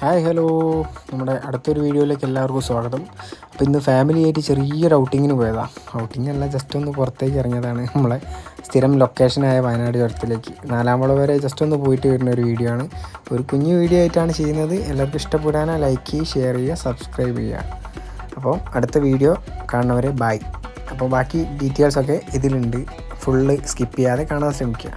Hi hello, നമ്മുടെ അടുത്തൊരു വീഡിയോയിലേക്ക് എല്ലാവർക്കും സ്വാഗതം. അപ്പോൾ ഇന്ന് ഫാമിലിയായിട്ട് ചെറിയൊരു ഔട്ടിങ്ങിന് പോയതാണ്. ഔട്ടിങ്ങല്ല, ജസ്റ്റ് ഒന്ന് പുറത്തേക്ക് ഇറങ്ങിയതാണ്. നമ്മളെ സ്ഥിരം ലൊക്കേഷനായ വയനാട് ചുരത്തിലേക്ക് 4 വരെ ജസ്റ്റ് ഒന്ന് പോയിട്ട് വരുന്ന ഒരു വീഡിയോ ആണ്. ഒരു കുഞ്ഞു വീഡിയോ ആയിട്ടാണ് ചെയ്യുന്നത്. എല്ലാവർക്കും ഇഷ്ടപ്പെടാനാ ലൈക്ക് ചെയ്യുക, ഷെയർ ചെയ്യുക, സബ്സ്ക്രൈബ് ചെയ്യുക. അപ്പോൾ അടുത്ത വീഡിയോ കാണുന്നവരെ ബൈ. അപ്പോൾ ബാക്കി ഡീറ്റെയിൽസൊക്കെ ഇതിലുണ്ട്. ഫുള്ള് സ്കിപ്പ് ചെയ്യാതെ കാണാൻ ശ്രമിക്കുക.